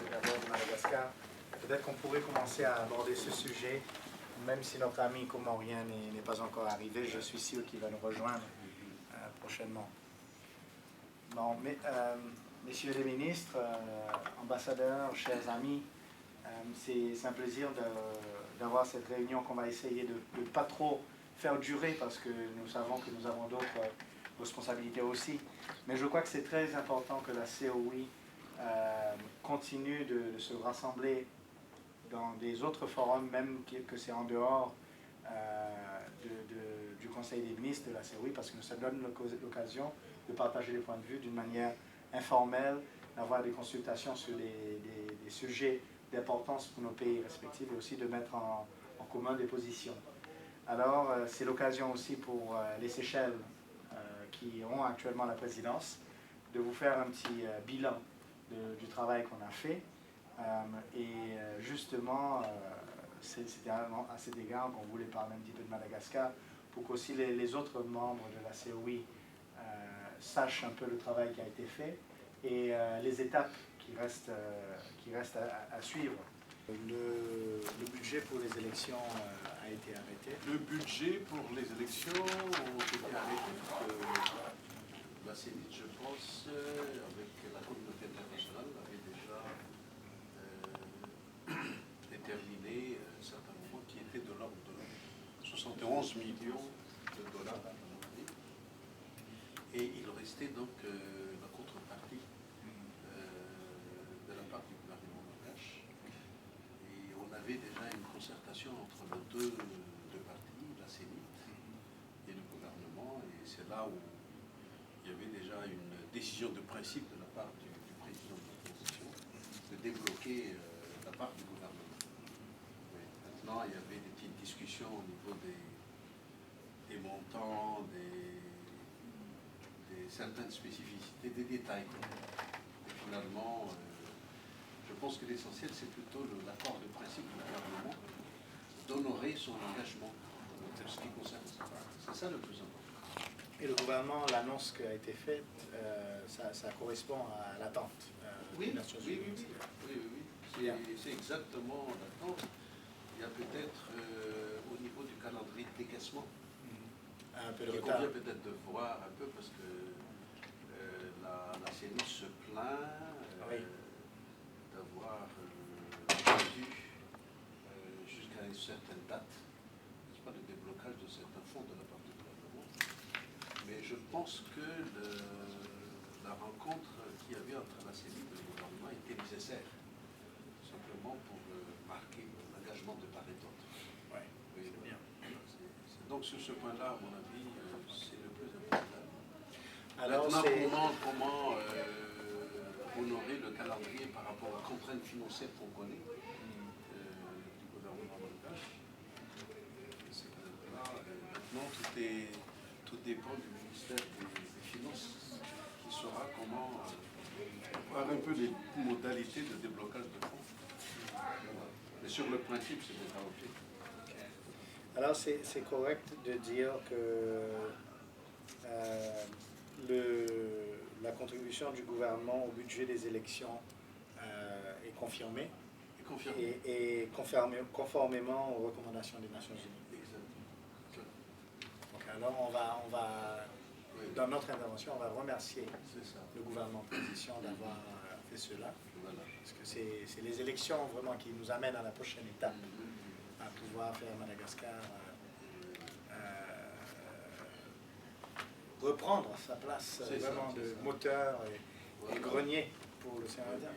parler d'abord de Madagascar. Peut-être qu'on pourrait commencer à aborder ce sujet, même si notre ami comorien n'est pas encore arrivé. Je suis sûr qu'il va nous rejoindre prochainement. Bon, mais, messieurs les ministres, ambassadeurs, chers amis, c'est un plaisir d'avoir cette réunion qu'on va essayer de ne pas trop faire durer parce que nous savons que nous avons d'autres responsabilités aussi. Mais je crois que c'est très important que la COI continue de se rassembler dans des autres forums, même que c'est en dehors du Conseil des ministres de la COI, parce que ça donne l'occasion de partager les points de vue d'une manière informelle, d'avoir des consultations sur des sujets d'importance pour nos pays respectifs et aussi de mettre en commun des positions. Alors, c'est l'occasion aussi pour les Seychelles, qui ont actuellement la présidence, de vous faire un petit bilan du travail qu'on a fait. Justement, c'était à cet égard qu'on voulait parler un petit peu de Madagascar, pour qu'aussi les autres membres de la COI sachent un peu le travail qui a été fait et les étapes qui restent à suivre. Le budget pour les élections a été arrêté. Le budget pour les élections a été arrêté parce que la CENIT, je pense, avec la communauté internationale, avait déjà déterminé un certain montant qui était de l'ordre de 71 millions de dollars à l'année. Et il restait donc la contrepartie de la part du gouvernement malgache. Et on avait déjà une concertation entre les deux parties, la CENIT et le gouvernement, et c'est là où il y avait déjà une décision de principe de la part du président de la Constitution de débloquer la part du gouvernement. Mais maintenant, il y avait des petites discussions au niveau des montants, certaines spécificités, des détails. Et finalement, je pense que l'essentiel, c'est plutôt l'accord de principe du gouvernement d'honorer son engagement en ce qui concerne sa part. C'est ça le plus important. Et le gouvernement, l'annonce qui a été faite, ça correspond à l'attente des Nations Unies. Oui. C'est exactement l'attente. Il y a peut-être au niveau du calendrier de décaissement, un peu de il retard. convient peut-être de voir un peu parce que la CENI se plaint d'avoir perdu jusqu'à une certaine date, n'est-ce pas, le déblocage de certains fonds de la part du gouvernement. Mais je pense que la rencontre qu'il y avait entre la CENI et le gouvernement était nécessaire, simplement pour marquer l'engagement de part et d'autre. Oui, c'est bien. Donc sur ce point-là, à mon avis, c'est le plus important. Alors, maintenant, comment honorer le calendrier par rapport aux contraintes financières qu'on connaît du gouvernement malgache. Maintenant, tout dépend du ministère des Finances qui saura comment voir un peu les modalités de déblocage de fonds. Mais sur le principe, c'est déjà OK. Alors, c'est correct de dire que la contribution du gouvernement au budget des élections est confirmée et conformément aux recommandations des Nations Unies. Exactement. Donc, alors, dans notre intervention, on va remercier le gouvernement de transition d'avoir fait cela. Voilà. Parce que c'est les élections vraiment qui nous amènent à la prochaine étape, à pouvoir faire Madagascar reprendre sa place vraiment de moteur et grenier pour l'océan Indien.